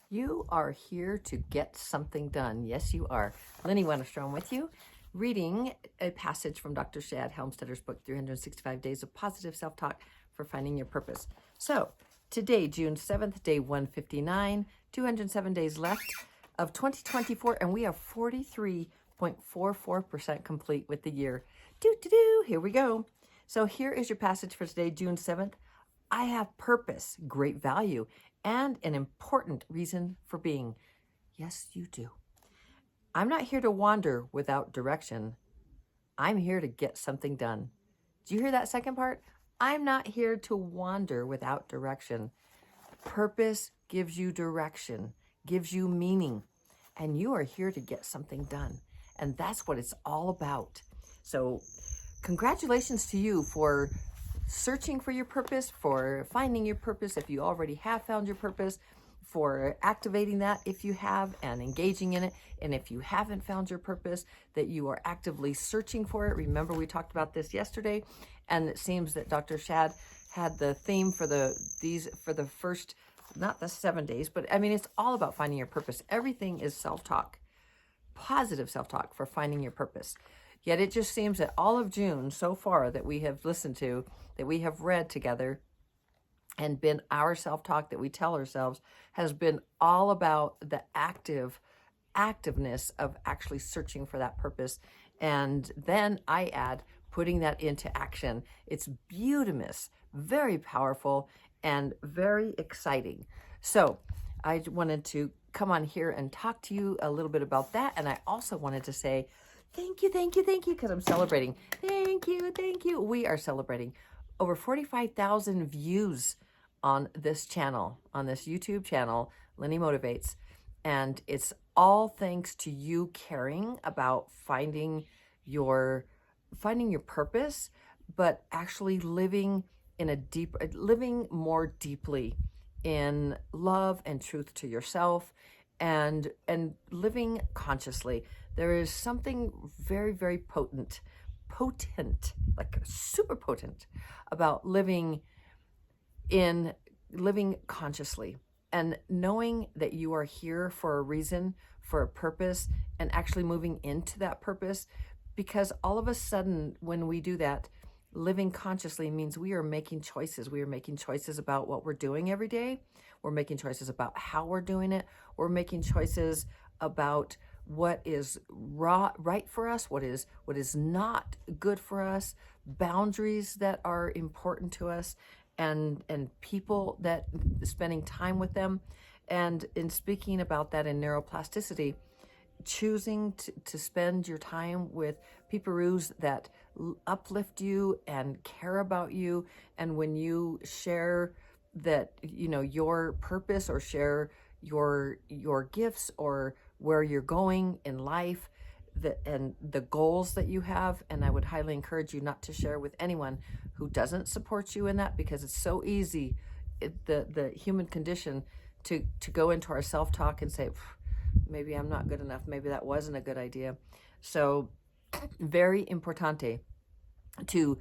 You are here to get something done. Yes, you are. Lynnie Wennerstrom with you, reading a passage from Dr. Shad Helmstedter's book, 365 Days of Positive Self-Talk for Finding Your Purpose. So today, June 7th, day 159, 207 days left of 2024, and we are 43.44% complete with the year. Here we go. So here is your passage for today, June 7th. I have purpose, great value, and an important reason for being. Yes, you do. I'm not here to wander without direction. I'm here to get something done. Do you hear that second part? I'm not here to wander without direction. Purpose gives you direction, gives you meaning, and you are here to get something done. And that's what it's all about. So congratulations to you for searching for your purpose, for finding your purpose if you already have found your purpose, for activating that if you have and engaging in it. And if you haven't found your purpose, that you are actively searching for it. Remember, we talked about this yesterday, and it seems that Dr. Shad had the theme for the first, not the 7 days, but I mean, it's all about finding your purpose. Everything is self-talk, positive self-talk for finding your purpose. Yet it just seems that all of June so far that we have listened to, that we have read together, and been our self-talk that we tell ourselves, has been all about the activeness of actually searching for that purpose. And then I add putting that into action. It's beautimous, very powerful, and very exciting. So I wanted to come on here and talk to you a little bit about that. And I also wanted to say, thank you, because I'm celebrating. Thank you. We are celebrating over 45,000 views on this channel, on this YouTube channel, Lynnie Motivates. And it's all thanks to you caring about finding your purpose, but actually living more deeply in love and truth to yourself, and living consciously. There is something very, very potent, like super potent, about living consciously and knowing that you are here for a reason, for a purpose, and actually moving into that purpose. Because all of a sudden, when we do that, living consciously means we are making choices. We are making choices about what we're doing every day. We're making choices about how we're doing it. We're making choices about what is right for us, what is not good for us, boundaries that are important to us, and people that spending time with them. And in speaking about that in neuroplasticity, choosing to spend your time with peeparoos that uplift you and care about you. And when you share that, your purpose, or share your gifts, or where you're going in life, and the goals that you have. And I would highly encourage you not to share with anyone who doesn't support you in that, because it's so easy, the human condition, to go into our self-talk and say, maybe I'm not good enough, maybe that wasn't a good idea. So very importante to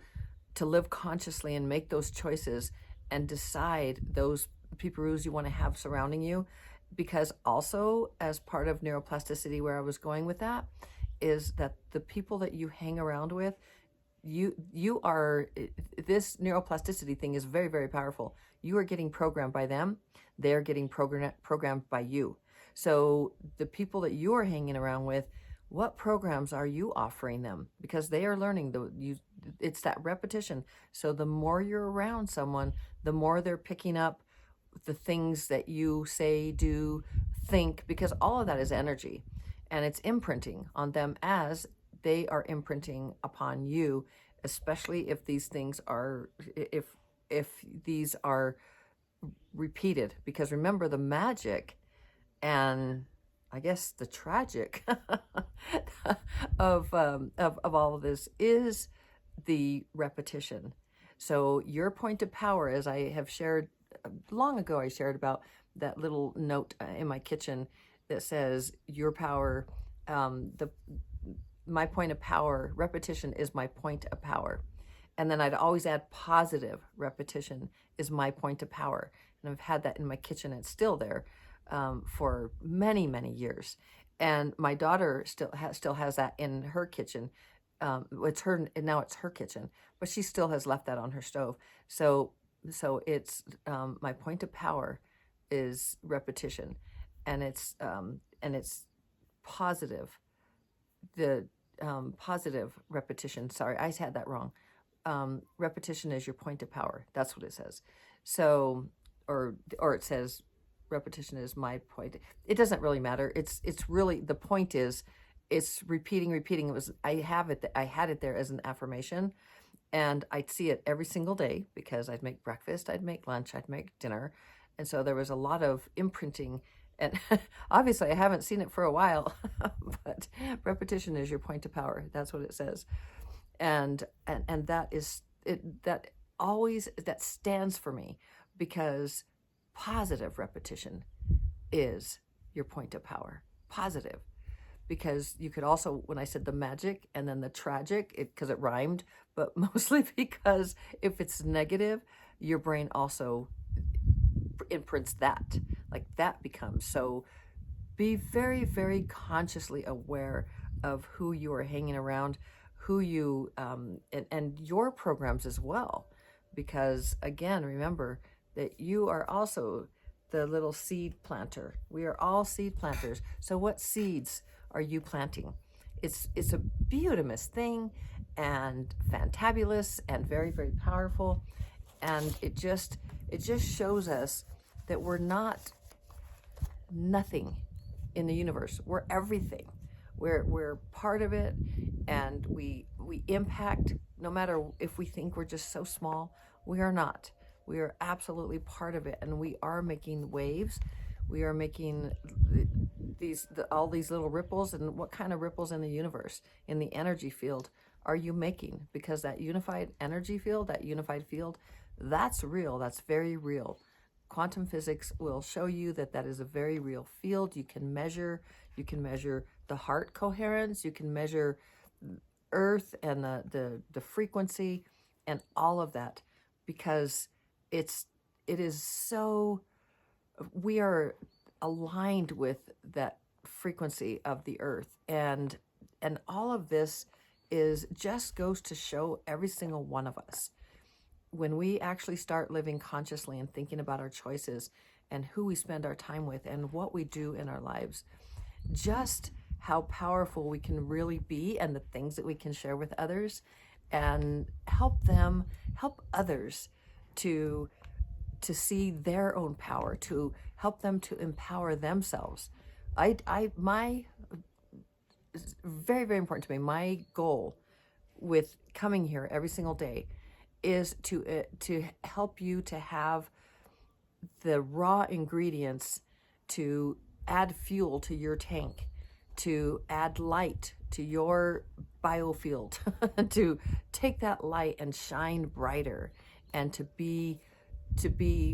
live consciously and make those choices and decide those peeparoos you want to have surrounding you. Because also, as part of neuroplasticity, where I was going with that, is that the people that you hang around with, you are, this neuroplasticity thing is very, very powerful. You are getting programmed by them. They're getting programmed by you. So the people that you are hanging around with, what programs are you offering them? Because they are learning. It's that repetition. So the more you're around someone, the more they're picking up the things that you say, do, think, because all of that is energy, and it's imprinting on them as they are imprinting upon you, especially if these things are, if these are repeated. Because remember, the magic and I guess the tragic of all of this is the repetition. So your point of power, as I have shared long ago, I shared about that little note in my kitchen that says your power, my point of power, repetition is my point of power. And then I'd always add positive repetition is my point of power. And I've had that in my kitchen. It's still there. for many, many years. And my daughter still has that in her kitchen. It's her now. It's her kitchen, but she still has left that on her stove. So it's my point of power is repetition, and it's positive. The positive repetition. Sorry, I had that wrong. Repetition is your point of power. That's what it says. So, or it says repetition is my point. It doesn't really matter. It's really, the point is it's repeating. It was, I had it there as an affirmation, and I'd see it every single day because I'd make breakfast, I'd make lunch, I'd make dinner. And so there was a lot of imprinting, and obviously I haven't seen it for a while, but repetition is your point of power. That's what it says. And that is it, that stands for me, because positive repetition is your point of power. Positive. Because you could also, when I said the magic and then the tragic, because it rhymed, but mostly because if it's negative, your brain also imprints that, like that becomes. So be very, very consciously aware of who you are hanging around, who you, and your programs as well. Because again, remember that you are also the little seed planter. We are all seed planters. So what seeds are you planting? It's a beautimous thing, and fantabulous, and very, very powerful. And it just shows us that we're not nothing in the universe. We're everything. We're part of it, and we impact. No matter if we think we're just so small, we are not. We are absolutely part of it, and we are making waves. We are making all these little ripples. And what kind of ripples in the universe, in the energy field, are you making? Because that unified energy field, that unified field, that's real. That's very real. Quantum physics will show you that that is a very real field. You can measure the heart coherence. You can measure Earth and the frequency and all of that, because it is so, we are aligned with that frequency of the Earth, and all of this is just goes to show every single one of us, when we actually start living consciously and thinking about our choices and who we spend our time with and what we do in our lives, just how powerful we can really be, and the things that we can share with others and help others to see their own power, to help them to empower themselves. My it's very, very important to me. My goal with coming here every single day is to help you to have the raw ingredients to add fuel to your tank, to add light to your biofield, to take that light and shine brighter, and to be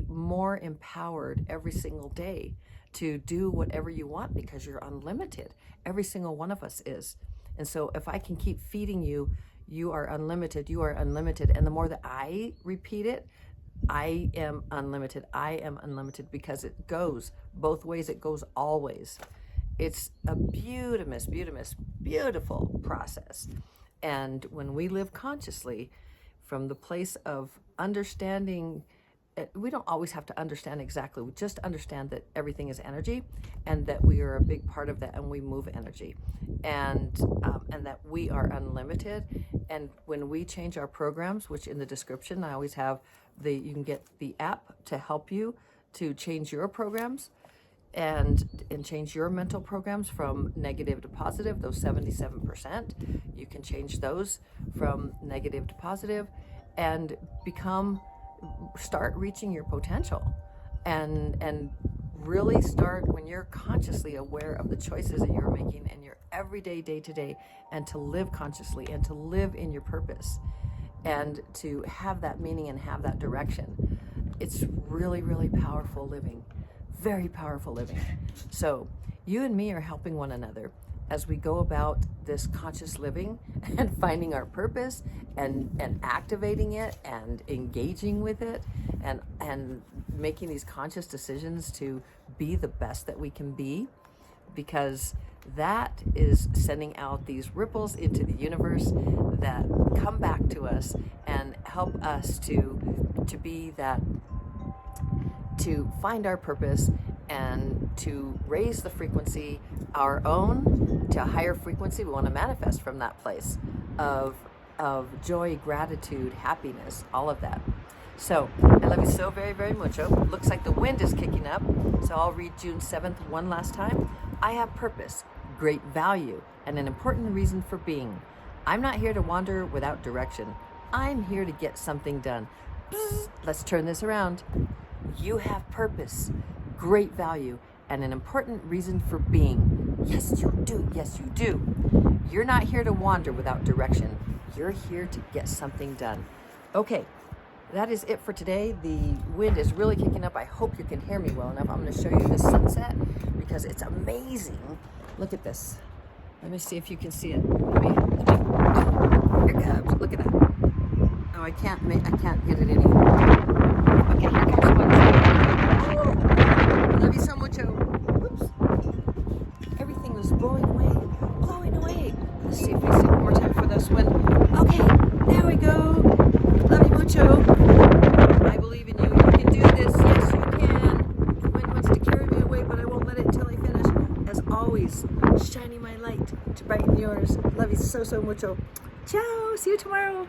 more empowered every single day to do whatever you want, because you're unlimited. Every single one of us is. And so if I can keep feeding you, you are unlimited, you are unlimited. And the more that I repeat it, I am unlimited, because it goes both ways. It goes always. It's a beautiful process. And when we live consciously from the place of understanding, we don't always have to understand exactly. We just understand that everything is energy, and that we are a big part of that, and we move energy, and that we are unlimited. And when we change our programs, which in the description I always have, you can get the app to help you to change your programs, and change your mental programs from negative to positive. Those 77%, you can change those from negative to positive, and start reaching your potential, and really start when you're consciously aware of the choices that you're making in your everyday, day to day, and to live consciously and to live in your purpose and to have that meaning and have that direction. It's really, really powerful living, very powerful living. So you and me are helping one another, as we go about this conscious living and finding our purpose and activating it and engaging with it and making these conscious decisions to be the best that we can be, because that is sending out these ripples into the universe that come back to us and help us to be that, to find our purpose and to raise the frequency, our own, to a higher frequency. We want to manifest from that place of joy, gratitude, happiness, all of that. So I love you so very, very mucho. Looks like the wind is kicking up, so I'll read June 7th one last time. I have purpose, great value, and an important reason for being. I'm not here to wander without direction. I'm here to get something done. Bzz, let's turn this around. You have purpose, great value, and an important reason for being. Yes, you do. Yes, you do. You're not here to wander without direction. You're here to get something done. Okay, that is it for today. The wind is really kicking up. I hope you can hear me well enough. I'm going to show you the sunset because it's amazing. Look at this. Let me see if you can see it. Let me here it comes. Look at that. Oh, I can't get it in here. Okay, here comes one. Oh, love you so mucho. Whoops. Everything was blowing away. Let's see if we see it one more time for this one. Okay, there we go. Love you mucho. I believe in you. You can do this. Yes, you can. The wind wants to carry me away, but I won't let it until I finish. As always, shining my light to brighten yours. Love you so, so mucho. Ciao. See you tomorrow.